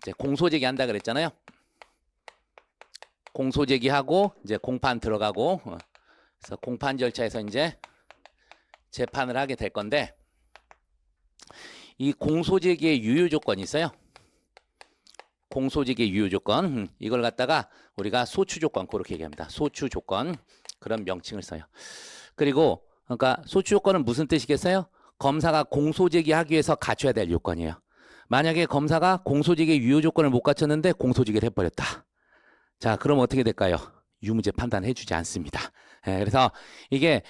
이제 공소제기 한다 그랬잖아요. 공소제기하고 이제 공판 들어가고 그래서 공판 절차에서 이제 재판을 하게 될 건데 이 공소제기의 유효 조건이 있어요. 공소제기의 유효 조건 이걸 갖다가 우리가 소추 조건 그렇게 얘기합니다. 소추 조건 그런 명칭을 써요. 그리고 그러니까 소추 조건은 무슨 뜻이겠어요? 검사가 공소제기하기 위해서 갖춰야 될 요건이에요. 만약에 검사가 공소제기의 유효 조건을 못 갖췄는데 공소제기를 해버렸다. 자, 그럼 어떻게 될까요? 유무죄 판단해주지 않습니다. 그래서 이게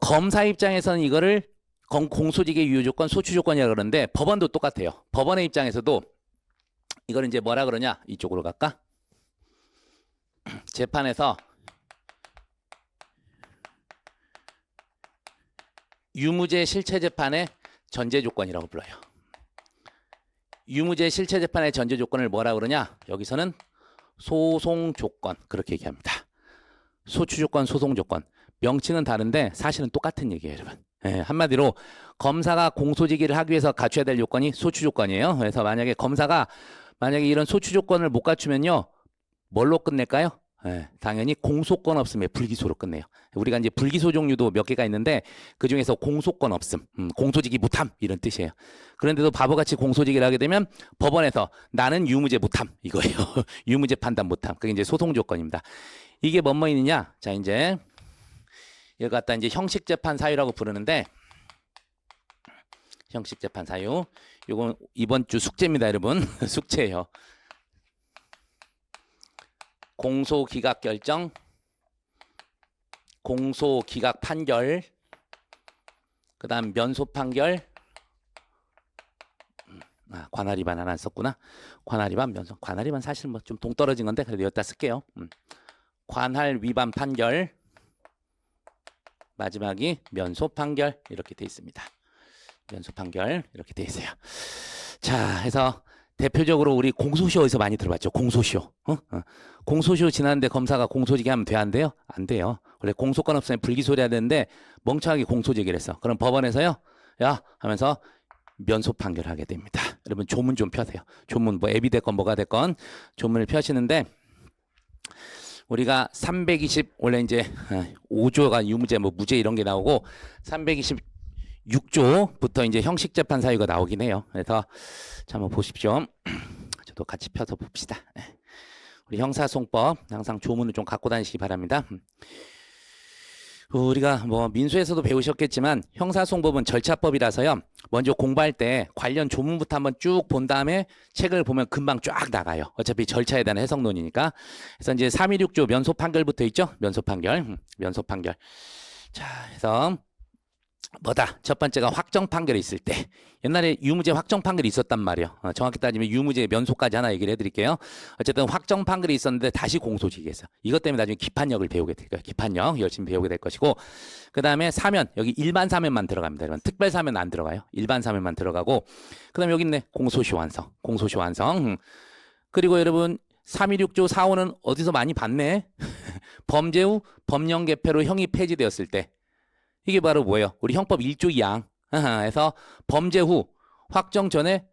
검사 입장에서는 이거를 공소제기의 유효 조건, 소추 조건이라고 그러는데 법원도 똑같아요. 법원의 입장에서도 이걸 이제 뭐라 그러냐? 이쪽으로 갈까? 재판에서 유무죄 실체 재판의 전제 조건이라고 불러요. 유무죄 실체 재판의 전제 조건을 뭐라 그러냐? 여기서는 소송 조건 그렇게 얘기합니다. 소추 조건, 소송 조건. 명칭은 다른데 사실은 똑같은 얘기예요, 여러분. 한마디로 검사가 공소제기를 하기 위해서 갖춰야 될 요건이 소추 조건이에요. 그래서 만약에 검사가 이런 소추 조건을 못 갖추면요, 뭘로 끝낼까요? 당연히 공소권 없음에 불기소로 끝내요. 우리가 이제 불기소 종류도 몇 개가 있는데 그 중에서 공소권 없음, 공소제기 무탐 이런 뜻이에요. 그런데도 바보같이 공소제기를 하게 되면 법원에서 나는 유무죄 무탐 이거예요. 유무죄 판단 무탐. 그게 이제 소송 조건입니다. 이게 뭐뭐 있느냐? 자, 이제 이거 갖다 이제 형식재판 사유라고 부르는데 형식재판 사유. 이건 이번 주 숙제입니다, 여러분. 숙제예요. 공소기각 결정, 공소기각 판결, 그 다음 면소 판결, 관할 위반 하나 안 썼구나. 관할 위반, 면소, 관할 위반 사실 뭐 좀 동떨어진 건데 그래도 여기다 쓸게요. 관할 위반 판결, 마지막이 면소 판결 이렇게 돼 있습니다. 면소 판결 이렇게 돼 있어요. 자, 해서 대표적으로 우리 공소시효 어디서 많이 들어봤죠? 공소시효. 공소시효 지났는데 검사가 공소제기 하면 돼? 안 돼요? 안 돼요. 원래 공소권 없으면 불기소를 해야 되는데 멍청하게 공소제기를 했어. 그럼 법원에서요, 야 하면서 면소 판결을 하게 됩니다. 여러분 조문 좀 펴세요. 조문 뭐 앱이 됐건 뭐가 됐건 조문을 펴시는데 우리가 320 원래 이제 5조가 유무죄 뭐 무죄 이런 게 나오고 326조부터 이제 형식재판 사유가 나오긴 해요. 그래서 자 한번 보십시오. 저도 같이 펴서 봅시다. 우리 형사소송법 항상 조문을 좀 갖고 다니시기 바랍니다. 우리가 뭐 민수에서도 배우셨겠지만 형사소송법은 절차법이라서요. 먼저 공부할 때 관련 조문부터 한번 쭉 본 다음에 책을 보면 금방 쫙 나가요. 어차피 절차에 대한 해석론이니까. 그래서 이제 316조 면소 판결부터 있죠. 면소 판결. 면소 판결. 자, 그래서 뭐다? 첫 번째가 확정 판결이 있을 때. 옛날에 유무죄 확정 판결이 있었단 말이에요. 정확히 따지면 유무죄 면소까지 하나 얘기를 해드릴게요. 어쨌든 확정 판결이 있었는데 다시 공소제기했어. 이것 때문에 나중에 기판력을 배우게 될 거예요. 기판력 열심히 배우게 될 것이고 그 다음에 사면 여기 일반 사면만 들어갑니다. 여러분 특별 사면 안 들어가요. 일반 사면만 들어가고 그 다음에 여기 있네. 공소시효 완성. 공소시효 완성. 그리고 여러분 316조 4호는 어디서 많이 봤네. 범죄 후 법령 개폐로 형이 폐지되었을 때 이게 바로 뭐예요? 우리 형법 1조 2항. 해서 범죄 후 확정 전에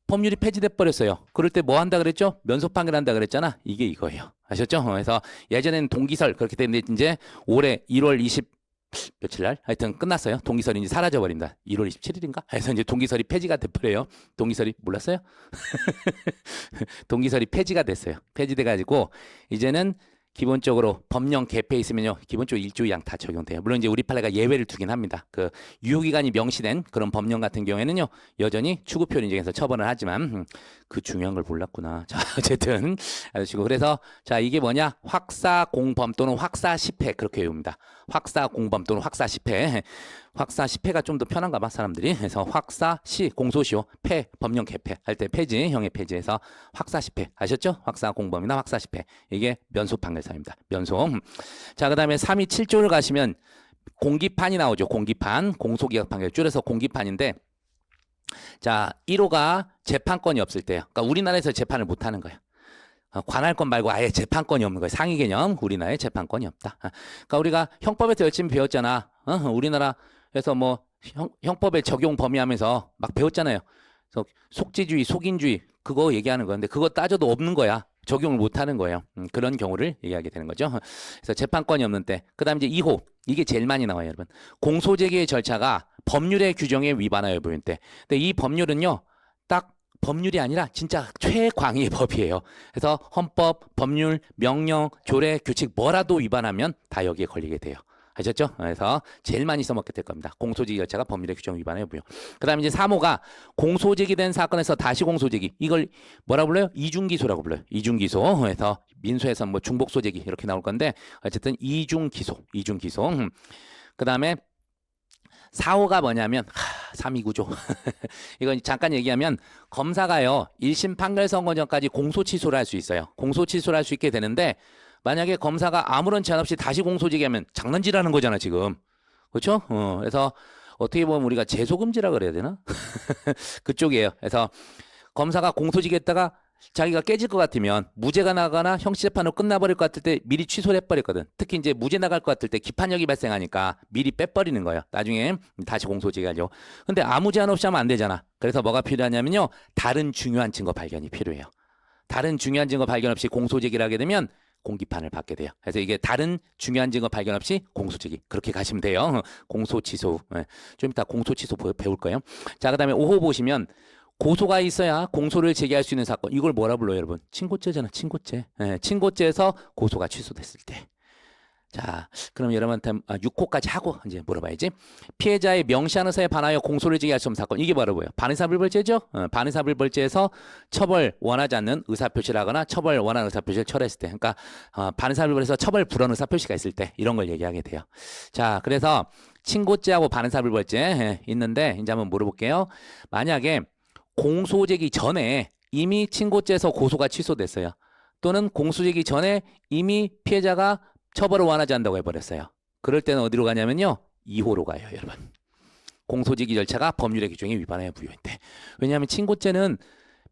법률이 폐지돼 버렸어요. 그럴 때 뭐 한다 그랬죠? 면소 판결한다 그랬잖아. 이게 이거예요. 아셨죠? 그래서 예전에는 동기설 그렇게 됐는데 이제 올해 1월 20 며칠 날 하여튼 끝났어요. 동기설이 이제 사라져 버린다. 1월 27일인가? 해서 이제 동기설이 폐지가 돼 버려요. 동기설이 몰랐어요? 동기설이 폐지가 됐어요. 폐지돼 가지고 이제는 기본적으로 법령 개폐 있으면요. 기본적으로 1조 2항 다 적용돼요. 물론 이제 우리 판례가 예외를 두긴 합니다. 그 유효기간이 명시된 그런 법령 같은 경우에는요. 여전히 추구표 인정해서 처벌을 하지만 그 중요한 걸 몰랐구나. 자, 어쨌든 아시고 그래서 자, 이게 뭐냐? 확사 공범 또는 확사 시패 그렇게 외웁니다. 확사 공범 또는 확사 시패. 확사 시패가 좀 더 편한가 봐 사람들이. 그래서 확사 시 공소시효 폐 법령 개폐 할 때 폐지 형의 폐지해서 확사 시패 아셨죠? 확사 공범이나 확사 시패 이게 면소 판결사입니다. 면소. 자, 그다음에 327조를 가시면 공기판이 나오죠. 공기판 공소기각 판결 줄여서 공기판인데 자 1호가 재판권이 없을 때요. 그러니까 우리나라에서 재판을 못 하는 거예요. 관할권 말고 아예 재판권이 없는 거예요. 상위 개념 우리나라에 재판권이 없다. 그러니까 우리가 형법에서 열심히 배웠잖아. 우리나라에서 뭐 형법의 적용 범위 하면서 막 배웠잖아요. 그래서 속지주의, 속인주의 그거 얘기하는 건데 그거 따져도 없는 거야. 적용을 못 하는 거예요. 그런 경우를 얘기하게 되는 거죠. 그래서 재판권이 없는 때. 그다음 이제 2호. 이게 제일 많이 나와요, 여러분. 공소제기의 절차가 법률의 규정에 위반하여 보일 때. 근데 이 법률은요. 딱 법률이 아니라 진짜 최광의의 법이에요. 그래서 헌법, 법률, 명령, 조례, 규칙 뭐라도 위반하면 다 여기에 걸리게 돼요. 아셨죠? 그래서 제일 많이 써먹게 될 겁니다. 공소제기 절차가 법률의 규정 위반에 여부요. 그 다음에 이제 3호가 공소제기된 사건에서 다시 공소제기. 이걸 뭐라 불러요? 이중기소라고 불러요. 이중기소. 그래서 민소에서 뭐 중복소제기 이렇게 나올 건데 어쨌든 이중기소. 그 다음에 4호가 뭐냐면 3위구조. 이건 잠깐 얘기하면 검사가요. 1심 판결 선고 전까지 공소 취소를 할 수 있어요. 공소 취소를 할 수 있게 되는데 만약에 검사가 아무런 제한 없이 다시 공소제기하면 장난질하는 거잖아 지금. 그렇죠? 그래서 어떻게 보면 우리가 제소금지라 그래야 되나? 그쪽이에요. 그래서 검사가 공소제기했다가 자기가 깨질 것 같으면 무죄가 나거나 형식재판으로 끝나버릴 것 같을 때 미리 취소를 해버렸거든. 특히 이제 무죄 나갈 것 같을 때 기판력이 발생하니까 미리 빼버리는 거예요. 나중에 다시 공소제기하려고. 근데 아무 제한 없이 하면 안 되잖아. 그래서 뭐가 필요하냐면요. 다른 중요한 증거 발견이 필요해요. 다른 중요한 증거 발견 없이 공소제기를 하게 되면 공기판을 받게 돼요. 그래서 이게 다른 중요한 증거 발견 없이 공소제기 그렇게 가시면 돼요. 공소취소. 좀 이따 공소취소 배울 거예요. 자, 그다음에 5호 보시면 고소가 있어야 공소를 제기할 수 있는 사건. 이걸 뭐라 불러요, 여러분? 친고죄잖아, 친고죄. 친고죄에서 고소가 취소됐을 때. 자, 그럼 여러분한테 6호까지 하고 이제 물어봐야지. 피해자의 명시하는 사에 반하여 공소를 제기할 수 없는 사건. 이게 바로 뭐예요? 반의사불벌죄죠? 반의사불벌죄에서 처벌 원하지 않는 의사표시를 하거나 처벌 원하는 의사표시를 철회했을 때. 그러니까 반의사불벌에서 처벌 불허 의사표시가 있을 때 이런 걸 얘기하게 돼요. 자, 그래서 친고죄하고 반의사불벌죄 있는데 이제 한번 물어볼게요. 만약에 공소제기 전에 이미 친고죄에서 고소가 취소됐어요. 또는 공소제기 전에 이미 피해자가 처벌을 원하지 않는다고 해버렸어요. 그럴 때는 어디로 가냐면요. 2호로 가요, 여러분. 공소제기 절차가 법률의 규정에 위반하여 부여인데. 왜냐하면 친고죄는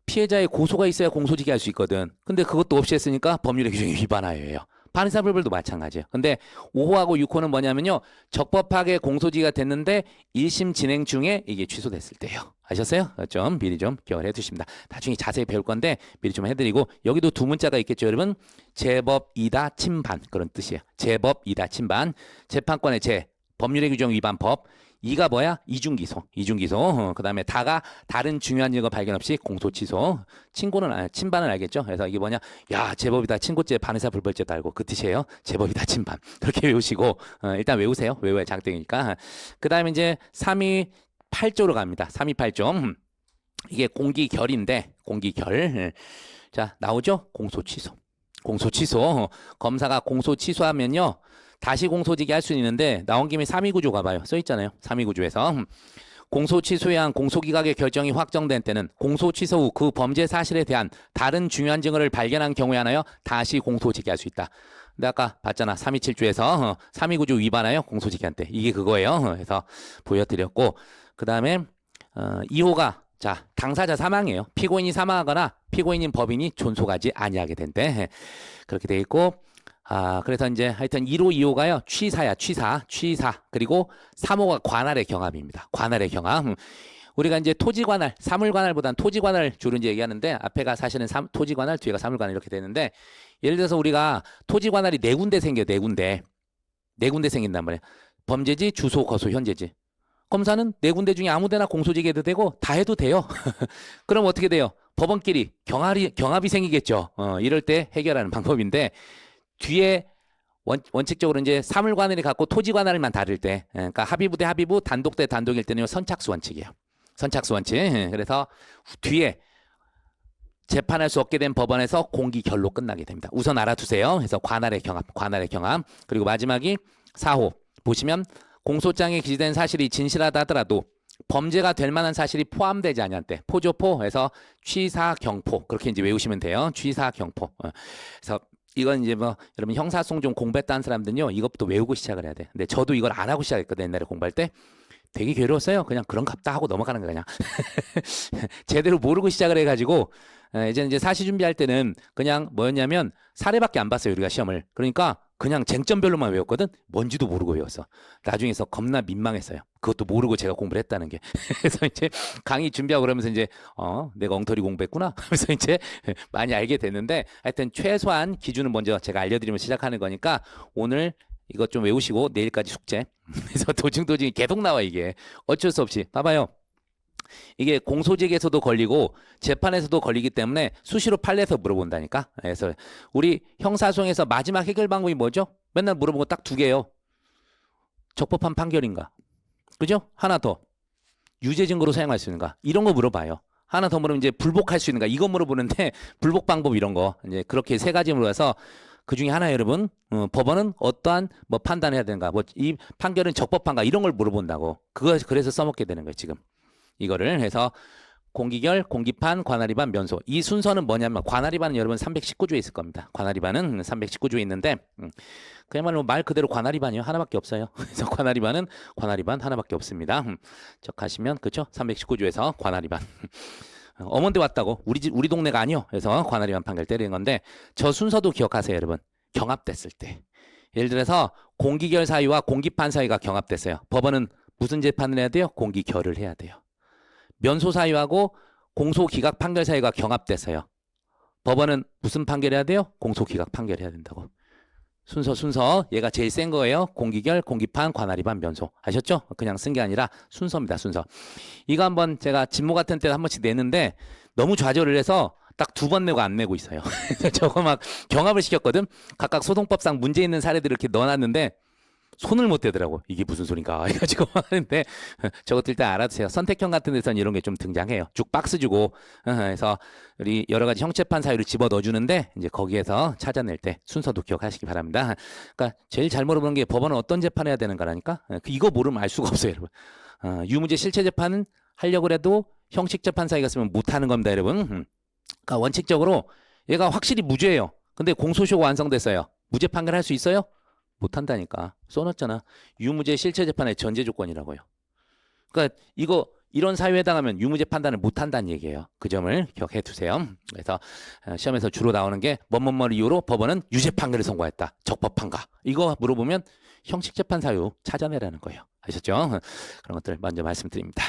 피해자의 고소가 있어야 공소제기 할 수 있거든. 근데 그것도 없이 했으니까 법률의 규정에 위반하여예요. 반의사불벌도 마찬가지예요. 근데 5호하고 6호는 뭐냐면요. 적법하게 공소제기가 됐는데 1심 진행 중에 이게 취소됐을 때예요. 아셨어요? 좀 미리 좀 기억을 해두십니다. 나중에 자세히 배울 건데 미리 좀 해드리고 여기도 두 문자가 있겠죠, 여러분. 제법이다 침반 그런 뜻이에요. 제법이다 침반. 재판권의 제 법률의 규정 위반법. 이가 뭐야? 이중기소. 그 다음에 다가 다른 중요한 증거 발견 없이 공소 취소. 침반은 알겠죠? 그래서 이게 뭐냐? 야, 제법이다 친고죄 반의사 불벌죄도 알고 그 뜻이에요. 제법이다 침반. 그렇게 외우시고 일단 외우세요. 외워야 장땡이니까. 그 다음에 이제 3위 8조로 갑니다. 3위 8조. 이게 공기결인데 공기결. 자, 나오죠? 공소 취소. 검사가 공소 취소하면요. 다시 공소제기 할 수 있는데 나온 김에 3위 구조 가봐요. 써 있잖아요. 3위 구조에서 공소 취소에 의한 공소기각의 결정이 확정된 때는 공소 취소 후 그 범죄 사실에 대한 다른 중요한 증거를 발견한 경우에 하나요 다시 공소제기할 수 있다. 근데 아까 봤잖아. 3위 7조에서 3위 구조 위반하여 공소제기한 때 이게 그거예요. 그래서 보여드렸고 그 다음에 2호가 자 당사자 사망이에요. 피고인이 사망하거나 피고인인 법인이 존속하지 아니하게 된대. 그렇게 돼 있고 그래서 이제 하여튼 1호, 2호가요. 취사. 그리고 3호가 관할의 경합입니다. 관할의 경합. 우리가 이제 토지관할, 사물관할보다는 토지관할 주로 이제 얘기하는데 앞에가 사실은 토지관할, 뒤에가 사물관할 이렇게 되는데 예를 들어서 우리가 토지관할이 네 군데 생겨요. 네 군데 생긴단 말이에요. 범죄지, 주소, 거소, 현재지. 검사는 네 군데 중에 아무 데나 공소제기해도 되고 다 해도 돼요. 그럼 어떻게 돼요? 법원끼리 경합이 생기겠죠. 이럴 때 해결하는 방법인데 뒤에 원칙적으로 이제 사물관할이 갖고 토지관할만 다를 때, 그러니까 합의부 대 합의부, 단독 대 단독일 때는 선착수 원칙이에요. 선착수 원칙. 그래서 뒤에 재판할 수 없게 된 법원에서 공기결로 끝나게 됩니다. 우선 알아두세요. 그래서 관할의 경합. 그리고 마지막이 4호. 보시면 공소장에 기재된 사실이 진실하다 하더라도 범죄가 될 만한 사실이 포함되지 않을 때 포조포에서 취사경포 그렇게 이제 외우시면 돼요. 취사경포. 그래서 이건 이제 뭐 여러분 형사소송 좀 공부했다는 사람들은요 이것부터 외우고 시작을 해야 돼. 근데 저도 이걸 안 하고 시작했거든요. 옛날에 공부할 때 되게 괴로웠어요. 그냥 그런갑다 하고 넘어가는 거 그냥 제대로 모르고 시작을 해가지고 이제 사시 준비할 때는 그냥 뭐였냐면 사례밖에 안 봤어요. 우리가 시험을. 그러니까 그냥 쟁점별로만 외웠거든. 뭔지도 모르고 외웠어. 나중에서 겁나 민망했어요. 그것도 모르고 제가 공부를 했다는 게. 그래서 이제 강의 준비하고 그러면서 이제 내가 엉터리 공부했구나. 그래서 이제 많이 알게 됐는데 하여튼 최소한 기준은 먼저 제가 알려드리면 시작하는 거니까 오늘 이것 좀 외우시고 내일까지 숙제. 그래서 도중도중이 계속 나와 이게. 어쩔 수 없이. 봐봐요. 이게 공소직에서도 걸리고 재판에서도 걸리기 때문에 수시로 판례에서 물어본다니까. 그래서 우리 형사소송에서 마지막 해결 방법이 뭐죠? 맨날 물어본 거 딱 두 개예요. 적법한 판결인가? 그죠? 하나 더. 유죄 증거로 사용할 수 있는가? 이런 거 물어봐요. 하나 더 물으면 이제 불복할 수 있는가? 이거 물어보는데 불복 방법 이런 거 이제 그렇게 세 가지 물어서 그 중에 하나 여러분 법원은 어떠한 뭐 판단해야 되는가? 뭐 이 판결은 적법한가? 이런 걸 물어본다고. 그거 그래서 써먹게 되는 거예요 지금. 이거를 해서 공기결, 공기판, 관할위반, 면소. 이 순서는 뭐냐면 관할위반은 여러분 319조에 있을 겁니다. 관할위반은 319조에 있는데 그야말로 말 그대로 관할위반이요. 하나밖에 없어요. 그래서 관할위반은 관할위반 하나밖에 없습니다. 적하시면 그렇죠? 319조에서 관할위반. 어머니 왔다고 우리 동네가 아니요. 그래서 관할위반 판결 때리는 건데 저 순서도 기억하세요, 여러분. 경합됐을 때. 예를 들어서 공기결 사유와 공기판 사유가 경합됐어요. 법원은 무슨 재판을 해야 돼요? 공기결을 해야 돼요. 면소 사유하고 공소기각 판결 사유가 경합됐어요. 법원은 무슨 판결해야 돼요? 공소기각 판결해야 된다고. 순서 얘가 제일 센 거예요. 공기결, 공기판, 관할위반, 면소. 아셨죠? 그냥 쓴 게 아니라 순서입니다. 순서. 이거 한번 제가 진모 같은 때 한 번씩 내는데 너무 좌절을 해서 딱 두 번 내고 안 내고 있어요. 저거 막 경합을 시켰거든. 각각 소송법상 문제 있는 사례들을 이렇게 넣어놨는데 손을 못 대더라고. 이게 무슨 소린가 해가지고 하는데 저것들 일단 알아두세요. 선택형 같은 데서는 이런 게 좀 등장해요. 쭉 박스 주고 그래서 우리 여러 가지 형체판 사유를 집어 넣어주는데 이제 거기에서 찾아낼 때 순서도 기억하시기 바랍니다. 그러니까 제일 잘 물어보는 게 법원은 어떤 재판해야 되는가라니까. 이거 모르면 알 수가 없어요, 여러분. 유무죄 실체 재판은 하려고 해도 형식 재판 사유가 있으면 못하는 겁니다, 여러분. 그러니까 원칙적으로 얘가 확실히 무죄예요. 근데 공소시효가 완성됐어요. 무죄 판결할 수 있어요? 못한다니까. 써놨잖아. 유무죄 실체 재판의 전제 조건이라고요. 그러니까 이런 사유에 해당하면 유무죄 판단을 못한다는 얘기예요. 그 점을 기억해 두세요. 그래서 시험에서 주로 나오는 게 뭐뭐뭐 이유로 법원은 유죄 판결을 선고했다. 적법한가? 이거 물어보면 형식 재판 사유 찾아내라는 거예요. 아셨죠? 그런 것들 먼저 말씀드립니다.